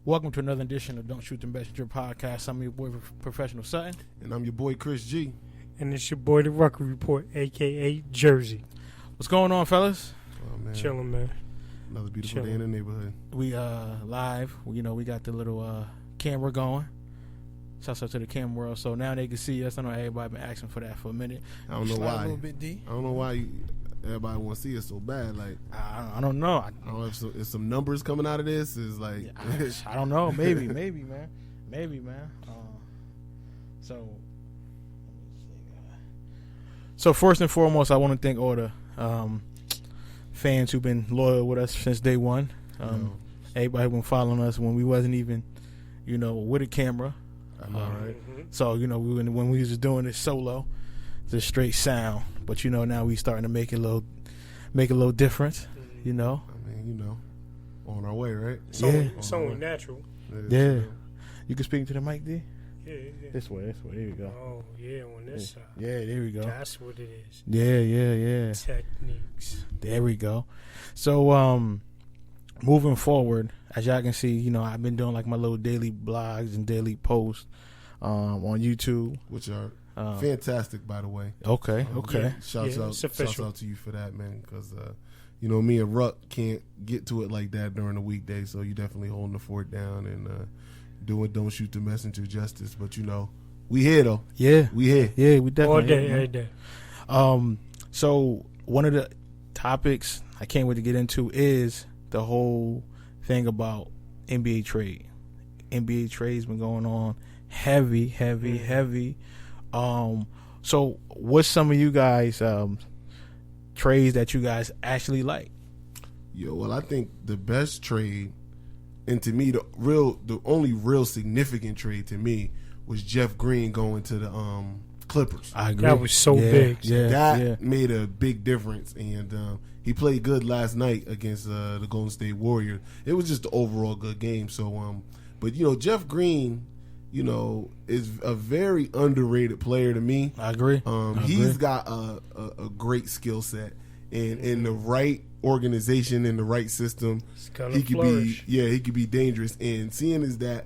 Welcome to another edition of Don't Shoot the Messenger podcast. I'm your boy, Professional Sutton. And I'm your boy, Chris G. And it's your boy, The Rucker Report, a.k.a. Jersey. What's going on, fellas? Oh, man. Chilling, man. Another beautiful day in the neighborhood. We live. We got the little camera going. Shouts out to the camera world. So now they can see us. I know everybody been asking for that for a minute. I don't know why. A little bit, D. I don't know why everybody want to see us so bad. Like I don't know. I don't know if some numbers coming out of this is like. I don't know. Maybe, man. Maybe, man. So first and foremost, I want to thank all the fans who've been loyal with us since day one. Everybody been following us when we wasn't even, with a camera. I know, right? So when we was doing it solo, just straight sound. But now we starting to make a little difference. I mean, on our way, right? It's only natural. Yeah. You can speak to the mic, D? Yeah. This way. There you go. Oh, yeah, on this side. Yeah, there we go. That's what it is. Yeah. Techniques. There we go. So, moving forward, as y'all can see, I've been doing like my little daily blogs and daily posts on YouTube. Which are fantastic, by the way. Okay. Shouts out to you for that, man, because me and Ruck can't get to it like that during the weekday, so you definitely holding the fort down and Don't Shoot the Messenger justice. But we here though. Yeah, we here. Yeah, we definitely all day, here, every day. So one of the topics I can't wait to get into is the whole thing about NBA trade. NBA trade's been going on heavy. So what's some of you guys trades that you guys actually like? Well, I think the best trade, and to me the only real significant trade to me, was Jeff Green going to the Clippers. I agree. That was so big. That made a big difference, and he played good last night against the Golden State Warriors. It was just an overall good game. So, but Jeff Green, is a very underrated player to me. I agree. He's got a great skill set, and in the right organization, in the right system, he could flourish. he could be dangerous. And seeing is that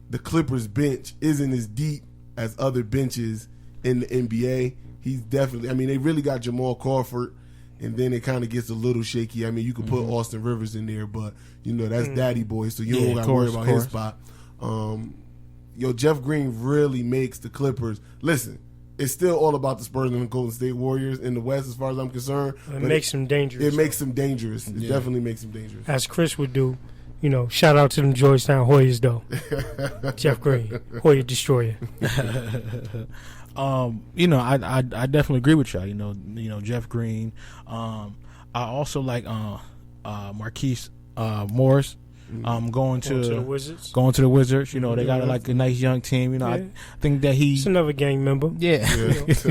the Clippers bench isn't as deep as other benches in the NBA, he's definitely. I mean, they really got Jamal Crawford, and then it kind of gets a little shaky. I mean, you could put Austin Rivers in there, but that's daddy boy, so you don't got to worry about his spot. Jeff Green really makes the Clippers. Listen, it's still all about the Spurs and the Golden State Warriors in the West, as far as I'm concerned. It makes them dangerous. It makes them dangerous. It definitely makes them dangerous. As Chris would do. Shout out to them Georgetown Hoyas, though. Jeff Green, Hoya Destroyer. I definitely agree with y'all. Jeff Green. I also like Marquise Morris. Going to the Wizards. Going to the Wizards. They got like a nice young team. I think that he's another gang member. Yeah. As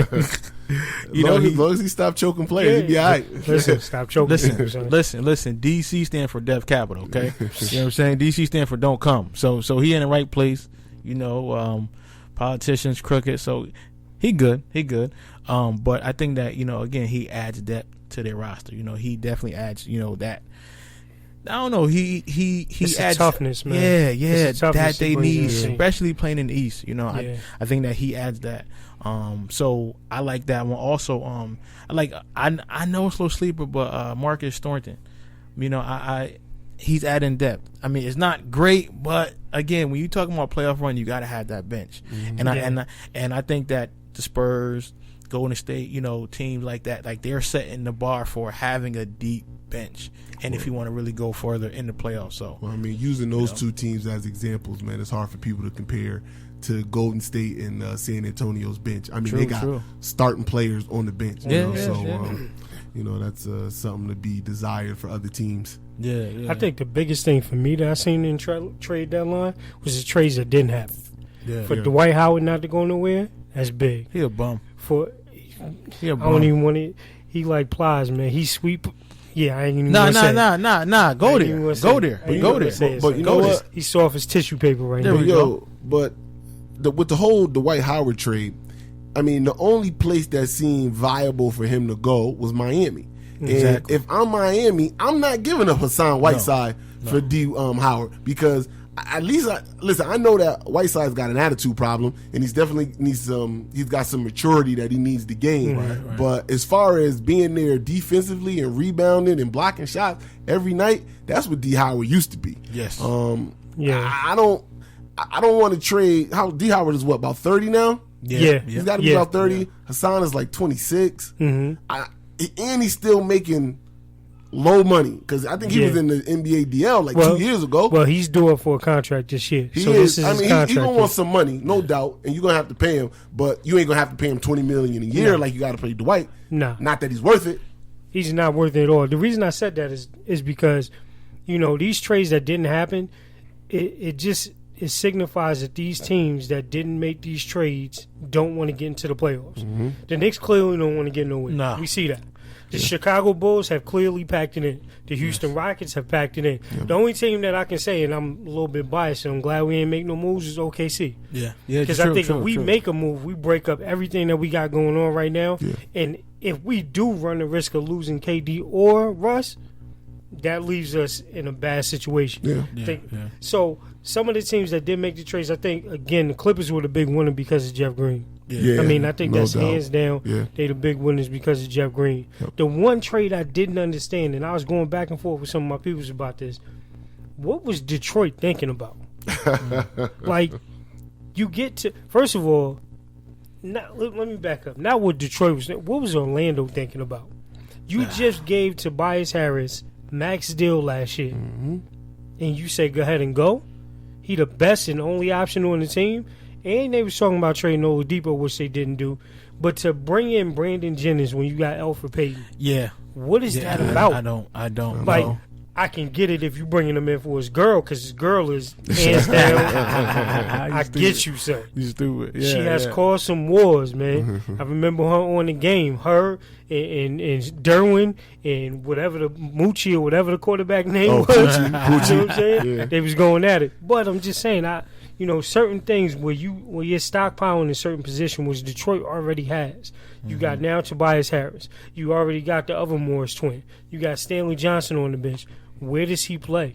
long as he stop choking players, he'd be all right. Listen, stop choking. Listen. DC stand for Death Capital. Okay, you know what I'm saying. DC stand for Don't Come. So he in the right place. Politicians crooked. So he good. But I think that again, he adds depth to their roster. He definitely adds that. I don't know. He adds toughness, man. Yeah, that they need, especially playing in the East. I think that he adds that. So I like that one. Also, I know it's a little sleeper, but Marcus Thornton. He's adding depth. I mean, it's not great, but again, when you talking about playoff run, you got to have that bench. And I think that the Spurs, Golden State, teams like that, like they're setting the bar for having a deep bench. And if you want to really go further in the playoffs, using those two teams as examples, man, it's hard for people to compare to Golden State and San Antonio's bench. I mean, they got starting players on the bench. That's something to be desired for other teams. Yeah. I think the biggest thing for me that I seen in trade deadline was the trades that didn't happen. For Dwight Howard not to go nowhere, that's big. He a bum. I don't even want it. He like plies, man. He sweep. Yeah, I ain't even Nah. Go there. But you know what? He's soft as tissue paper right there now. We go. But with the whole Dwight Howard trade, I mean, the only place that seemed viable for him to go was Miami. Exactly. And if I'm Miami, I'm not giving up Hassan Whiteside for D. Howard, because at least listen. I know that Whiteside's got an attitude problem, and he's definitely needs some. He's got some maturity that he needs to gain. Right. But as far as being there defensively and rebounding and blocking shots every night, that's what D Howard used to be. Yes. I don't want to trade. How D Howard is what, about 30 now? Yeah. He's got to be about 30. Yeah. Hassan is like 26. And he's still making low money because I think he was in the NBA DL like 2 years ago. Well, he's due up for a contract this year. He is. This is his contract. He's going to want some money, no doubt, and you're going to have to pay him, but you ain't going to have to pay him $20 million a year like you got to pay Dwight. No. Not that he's worth it. He's not worth it at all. The reason I said that is because, these trades that didn't happen, it signifies that these teams that didn't make these trades don't want to get into the playoffs. The Knicks clearly don't want to get nowhere. No. We see that. The Chicago Bulls have clearly packed it in. The Houston Rockets have packed it in. The only team that I can say, and I'm a little bit biased, and I'm glad we ain't make no moves, is OKC. Yeah. Because I think if we make a move, we break up everything that we got going on right now. Yeah. And if we do run the risk of losing KD or Russ, that leaves us in a bad situation. So some of the teams that did make the trades, I think, again, the Clippers were the big winner because of Jeff Green. I mean, I think that's hands down. They the big winners because of Jeff Green. The one trade I didn't understand, and I was going back and forth with some of my people about this, what was Detroit thinking about? Like, you get to, first of all, let me back up. Not what Detroit was thinking. What was Orlando thinking about? You just gave Tobias Harris max deal last year, and you say go ahead and go. He the best and only option on the team. And they was talking about trading Oladipo, which they didn't do. But to bring in Brandon Jennings when you got Elfrid Payton, what is that about? I don't like, know. I can get it if you bringing him in for his girl, because his girl is hands down. I get you, sir. You stupid. She has caused some wars, man. I remember her on the game. Her and Derwin and whatever the Moochie or whatever the quarterback name was. Poochie. You know what I'm saying? They was going at it. But I'm just saying, certain things where you're stockpiling in a certain position, which Detroit already has. You got now Tobias Harris. You already got the other Morris twin. You got Stanley Johnson on the bench. Where does he play?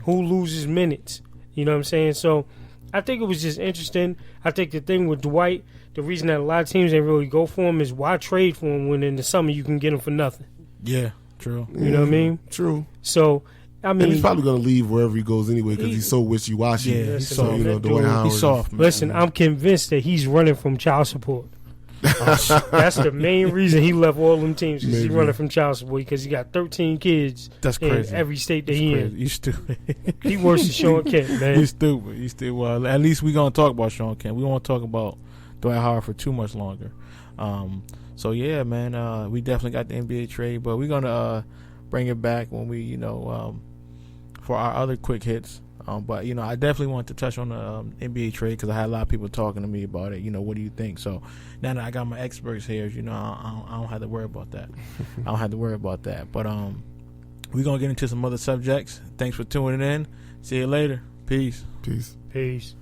Who loses minutes? You know what I'm saying? So I think it was just interesting. I think the thing with Dwight, the reason that a lot of teams didn't really go for him is why trade for him when in the summer you can get him for nothing? Yeah, true. You know what I mean? True. So, I mean, and he's probably going to leave wherever he goes anyway because he's so wishy-washy. Yeah, he's so, soft. Dwight Howard. He's soft, man. Listen, I'm convinced that he's running from child support. That's the main reason he left all them teams, because he's running from child support, because he got 13 kids. That's crazy. In every state that he in. You stupid. He worse than Sean Kemp, man. You stupid. Well, at least we're going to talk about Sean Kemp. We won't talk about Dwight Howard for too much longer. So, yeah, man, we definitely got the NBA trade, but we're going to bring it back when we, for our other quick hits. But, I definitely want to touch on the NBA trade because I had a lot of people talking to me about it. What do you think? So now that I got my experts here, I don't have to worry about that. But we're going to get into some other subjects. Thanks for tuning in. See you later. Peace. Peace. Peace.